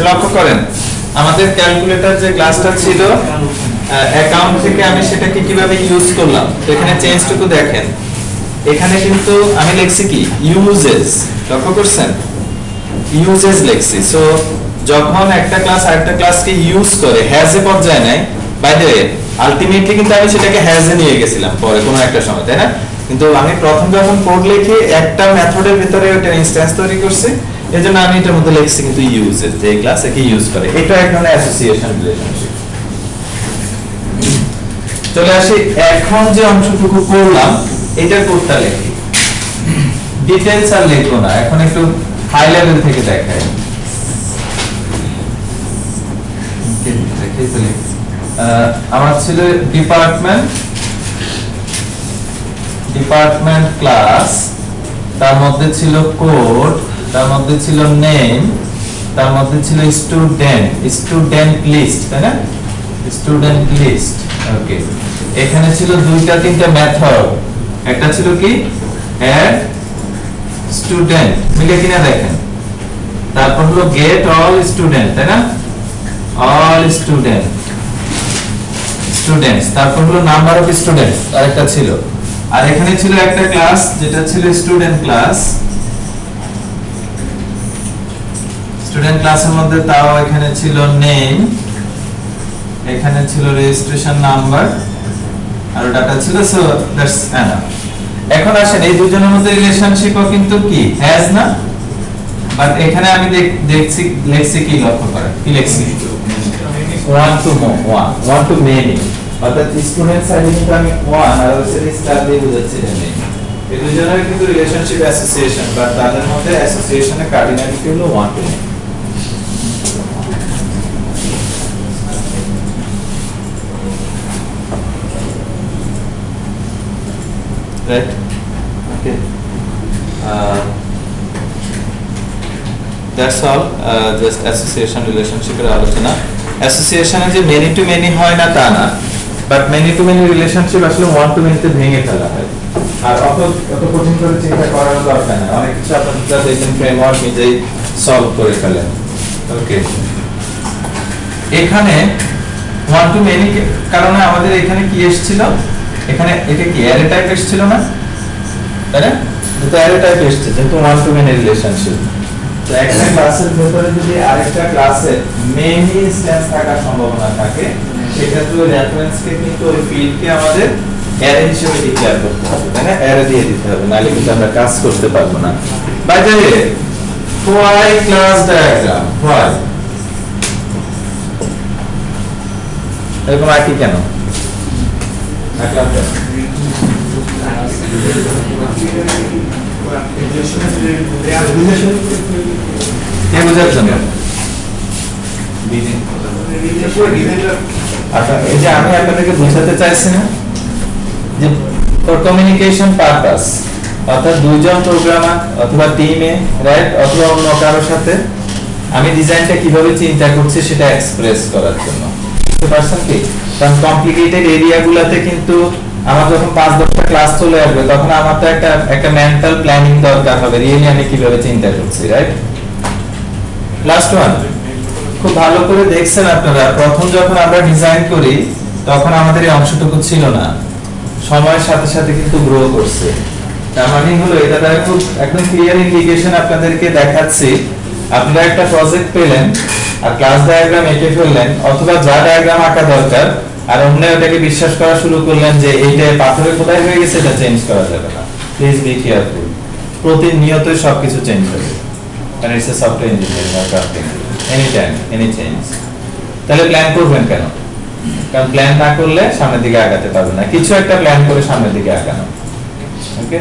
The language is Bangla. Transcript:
লক্ষ্য করেন আমাদের ক্যালকুলেটর যে ক্লাসটা ছিল অ্যাকাউন্ট থেকে আমি সেটাকে কিভাবে ইউজ করলাম, তো এখানে চেঞ্জটুকু দেখেন। এখানে কিন্তু আমি লিখছি কি ইউজেস, লক্ষ্য করছেন ইউজেস লিখছি। সো যখন একটা ক্লাস আরেকটা ক্লাসকে ইউজ করে হ্যাজ এ পর্যায়ে নেয়, বাই দ্য ওয়ে আলটিমেটলি কিন্তু আমি সেটাকে হ্যাজ এ নিয়ে গেছিলাম পরে কোনো একটা সময়, তাই না? কিন্তু আমি প্রথম যখন কোড লিখে একটা মেথডের ভিতরে ওটা ইনস্ট্যান্স তৈরি করছি, এজন্য আমি এটার মধ্যে লিখছি কিন্তু ইউজেস, যে ক্লাস একে ইউজ করে। এটা এক ধরনের অ্যাসোসিয়েশন রিলেশনশিপ। চলে আসি এখন যে অংশটুকু করলাম এটার কোডটা লিখি। ডিটেইলস আর লিখবো না, এখন একটু হাই লেভেল থেকে দেখাই। আমার ছিল ডিপার্টমেন্ট ক্লাস, তার মধ্যে ছিল কোড, তার মধ্যে ছিল নেম, তার মধ্যে ছিল স্টুডেন্ট লিস্ট, তাই না? Student list. ওকে, এখানে ছিল দুইটা তিনটা মেথড, একটা ছিল কি অ্যাড স্টুডেন্ট, মিলে কিনা দেখেন। তারপর হলো গেট অল স্টুডেন্ট, তাই না? All students. তারপর হলো নাম্বার অফ স্টুডেন্টস আরেকটা ছিল। আর এখানে ছিল একটা ক্লাস যেটা ছিল স্টুডেন্ট ক্লাস। স্টুডেন্ট ক্লাসের মধ্যে তাও এখানে ছিল নেম, এখানে ছিল রেজিস্ট্রেশন নাম্বার, আর ডাটা ছিল। So that's enough. এখন আসেন এই দুজনের মধ্যে রিলেশনশিপও কিন্তু কি হ্যাজ না, বাট এখানে আমি দেখছি লিখছি কি, লক্ষ্য করেন কি লিখছি one to many, অর্থাৎ স্টুডেন্ট সাইডে কিন্তু আমি one আর ওই সাইডে স্টার দিয়ে বোঝাচ্ছি many। এই দুজনের কিন্তু রিলেশনশিপ অ্যাসোসিয়েশন, বাট তাদের মধ্যে অ্যাসোসিয়েশনের কার্ডিনালিটি হলো one to many। Right? Okay. That's all. Just association relationship এর আলোচনা। অ্যাসোসিয়েশনে যে মেনি টু মেনি হয় না তা না, but many two many relationship আসলে ওয়ান টু মেনিতে ভেঙে ফেলা হয়। আর অত কঠিন করে চিন্তা করার দরকার নেই, অনেক কিছু আপনারা দেখবেন ফ্রেমওয়ার্ক নিজেই সলভ করে ফেলেন। ওকে, এখানে ওয়ান টু মেনি কারণে আমাদের এখানে কি এসেছিল, এখানে এটা কি অ্যারে টাইপ এসেছিল না, তাই না? তো অ্যারে টাইপ এসেছে যেহেতু ওয়ান টু মেনি রিলেশনশিপ। তো একটা ক্লাসের ভিতরে যদি আরেকটা ক্লাসে মেনি ইনস্ট্যান্স থাকার সম্ভাবনা থাকে, সেক্ষেত্রে রেফারেন্সকে কিন্তু ওই ফিল্ডকে আমাদের অ্যারে হিসেবে ডিক্লেয়ার করতে হবে, তাই না? অ্যারে দিয়ে দিতে হবে, নাহলে কিন্তু আমরা কাজ করতে পারবো না। By the way, why class diagram, why এরকম আঁকি কেন? আঁকলাম কেন? কে বোঝার জন্য? আচ্ছা, এই যে আমি আপনাদেরকে বোঝাতে চাইছি না যে ফর কমিউনিকেশন পারপাস, অর্থাৎ দুইজন প্রোগ্রামার অথবা টিমে, রাইট, অথবা অন্য কারোর সাথে আমি ডিজাইনটা কিভাবে চিন্তা করছি সেটা এক্সপ্রেস করার জন্য। বুঝতে পারছেন কি? কারণ কমপ্লিকেটেড এরিয়াগুলোতে কিন্তু আমার যখন 5-10টা ক্লাস চলে আসবে, তখন আমার তো একটা মেন্টাল প্ল্যানিং দরকার হবে, রিয়েলি আমি কিভাবে চিন্তা করছি, রাইট? লাস্ট ওয়ান, খুব ভালো করে দেখছেন আপনারা, প্রথম যখন আমরা ডিজাইন করি তখন আমাদের এই অংশটুকু ছিল না, সময়ের সাথে সাথে কিন্তু গ্রো করছে। তার মানে হলো এটা দ্বারা খুব একদম ক্লিয়ার ইন্ডিকেশন আপনাদেরকে দেখাচ্ছি, আপনারা একটা প্রজেক্ট পেলেন আর ক্লাস ডায়াগ্রাম এঁকে ফেললেন, অথবা যা ডায়াগ্রাম আঁকা দরকার, আর অন্য ওটাকে বিশ্বাস করা শুরু করলেন যে এইটা পাথরে খোদাই হয়ে গেছে, এটা চেঞ্জ করা যাবে না। প্লিজ বি কেয়ারফুল, প্রতিনিয়তই সবকিছু চেঞ্জ হবে, কারণ ইটস এ সফটওয়্যার ইঞ্জিনিয়ারিং আর crafting, any time any change. তাহলে প্ল্যান করবেন কেন? কারণ প্ল্যান না করলে সামনের দিকে আগাতে পারবেন না, কিছু একটা প্ল্যান করে সামনের দিকে আগানো। ওকে।